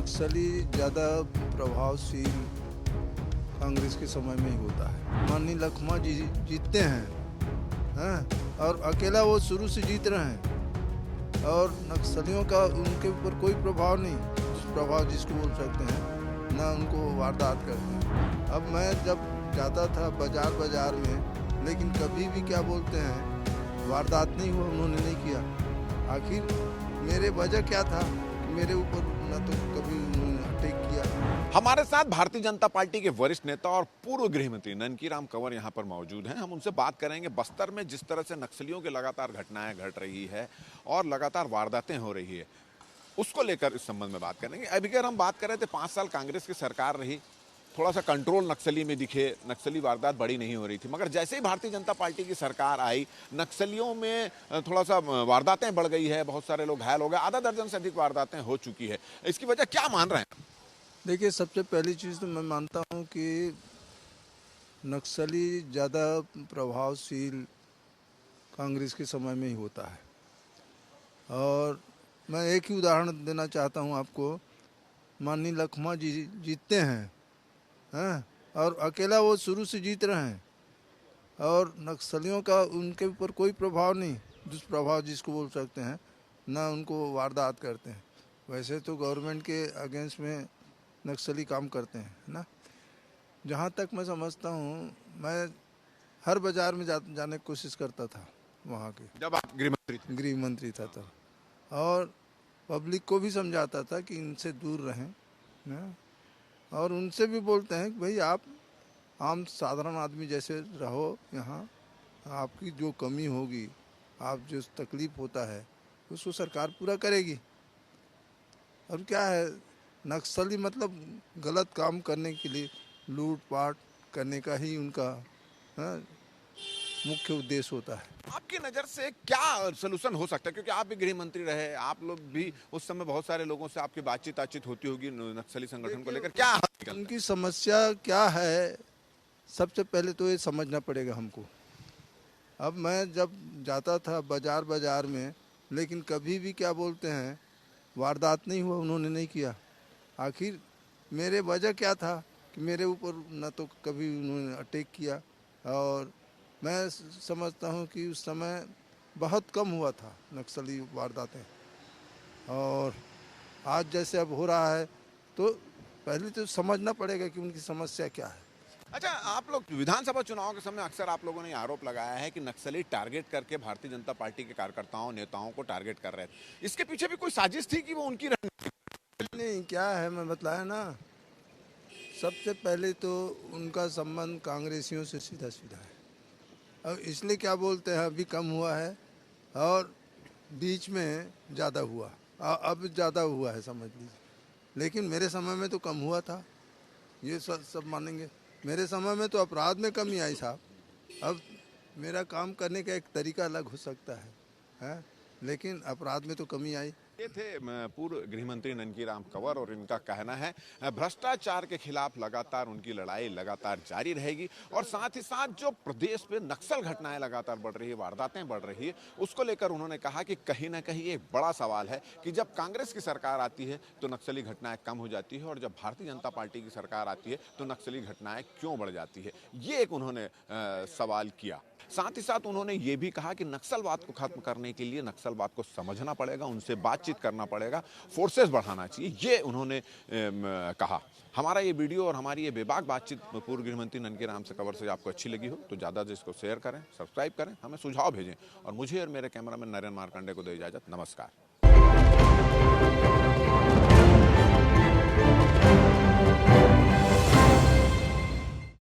नक्सली ज़्यादा प्रभावशील कांग्रेस के समय में ही होता है। माननीय लखमा जी जीतते हैं, और अकेला वो शुरू से जीत रहे हैं और नक्सलियों का उनके ऊपर कोई प्रभाव नहीं, प्रभाव जिसको बोल सकते हैं, ना उनको वारदात करते हैं। अब मैं जब जाता था बाजार में, लेकिन कभी भी क्या बोलते हैं वारदात नहीं हुआ, उन्होंने नहीं किया। आखिर मेरे वजह क्या था, मेरे ऊपर न तो कभी उन्होंने अटैक किया। हमारे साथ भारतीय जनता पार्टी के वरिष्ठ नेता और पूर्व गृह मंत्री ननकीराम कंवर यहाँ पर मौजूद हैं। हम उनसे बात करेंगे बस्तर में जिस तरह से नक्सलियों की लगातार घटनाएं घट रही है और लगातार वारदातें हो रही है, उसको लेकर इस संबंध में बात करेंगे। अभी अगर हम बात कर रहे थे 5 साल कांग्रेस की सरकार रही, थोड़ा सा कंट्रोल नक्सली में दिखे, नक्सली वारदात बड़ी नहीं हो रही थी, मगर जैसे ही भारतीय जनता पार्टी की सरकार आई, नक्सलियों में थोड़ा सा वारदातें बढ़ गई है, बहुत सारे लोग घायल हो गए, आधा दर्जन से अधिक वारदातें हो चुकी है। इसकी वजह क्या मान रहे हैं? देखिए, सबसे पहली चीज़ तो मैं मानता हूँ कि नक्सली ज़्यादा प्रभावशील कांग्रेस के समय में ही होता है। और मैं एक ही उदाहरण देना चाहता हूँ आपको। माननीय लखमा जी जीतते हैं, और अकेला वो शुरू से जीत रहे हैं और नक्सलियों का उनके ऊपर कोई प्रभाव नहीं, दुष्प्रभाव जिसको बोल सकते हैं, ना उनको वारदात करते हैं। वैसे तो गवर्नमेंट के अगेंस्ट में नक्सली काम करते हैं ना। जहाँ तक मैं समझता हूँ, मैं हर बाज़ार में जाने की कोशिश करता था वहाँ के, जब आप गृह मंत्री था तब, और पब्लिक को भी समझाता था कि इनसे दूर रहें ना। और उनसे भी बोलते हैं कि भाई आप आम साधारण आदमी जैसे रहो यहाँ, आपकी जो कमी होगी, आप जो तकलीफ़ होता है उसको सरकार पूरा करेगी। और क्या है, नक्सली मतलब गलत काम करने के लिए, लूट पाट करने का ही उनका मुख्य उद्देश्य होता है। आपकी नज़र से क्या सलूशन हो सकता है, क्योंकि आप भी गृह मंत्री रहे, आप लोग भी उस समय बहुत सारे लोगों से आपकी बातचीत होती होगी नक्सली संगठन को लेकर, क्या उनकी समस्या क्या है, सबसे पहले तो ये समझना पड़ेगा हमको। अब मैं जब जाता था बाजार में, लेकिन कभी भी क्या बोलते हैं वारदात नहीं हुआ, उन्होंने नहीं किया। आखिर मेरे वजह क्या था कि मेरे ऊपर न तो कभी उन्होंने अटैक किया, और मैं समझता हूँ कि उस समय बहुत कम हुआ था नक्सली वारदातें। और आज जैसे अब हो रहा है, तो पहले तो समझना पड़ेगा कि उनकी समस्या क्या है। अच्छा, आप लोग विधानसभा चुनाव के समय अक्सर आप लोगों ने आरोप लगाया है कि नक्सली टारगेट करके भारतीय जनता पार्टी के कार्यकर्ताओं नेताओं को टारगेट कर रहे थे। इसके पीछे भी कोई साजिश थी कि वो उनकी नहीं, क्या है मैं बताया ना, सबसे पहले तो उनका संबंध कांग्रेसियों से सीधा है। अब इसलिए क्या बोलते हैं अभी कम हुआ है और बीच में ज़्यादा हुआ, अब ज़्यादा हुआ है समझ लीजिए। लेकिन मेरे समय में तो कम हुआ था, ये सब मानेंगे। मेरे समय में तो अपराध में कमी आई साहब। अब मेरा काम करने का एक तरीका अलग हो सकता है, लेकिन अपराध में तो कमी आई। ये थे पूर्व गृह मंत्री ननकीराम कंवर, और इनका कहना है भ्रष्टाचार के खिलाफ लगातार उनकी लड़ाई लगातार जारी रहेगी, और साथ ही साथ जो प्रदेश में नक्सल घटनाएं लगातार बढ़ रही है, वारदातें बढ़ रही है, उसको लेकर उन्होंने कहा कि कहीं ना कहीं एक बड़ा सवाल है कि जब कांग्रेस की सरकार आती है तो नक्सली घटनाएं कम हो जाती है, और जब भारतीय जनता पार्टी की सरकार आती है तो नक्सली घटनाएं क्यों बढ़ जाती है। ये एक उन्होंने सवाल किया। साथ ही साथ उन्होंने ये भी कहा कि नक्सलवाद को खत्म करने के लिए नक्सलवाद को समझना पड़ेगा, उनसे बातचीत करना पड़ेगा, फोर्सेस बढ़ाना चाहिए, ये उन्होंने कहा। हमारा ये वीडियो और हमारी ये बेबाक बातचीत पूर्व गृह मंत्री ननकीराम से कंवर से आपको अच्छी लगी हो तो ज़्यादा से इसको शेयर करें, सब्सक्राइब करें, हमें सुझाव भेजें, और मुझे और मेरे कैमरामैन नरेंद्र मार्कंडे को दे इजाजत। नमस्कार।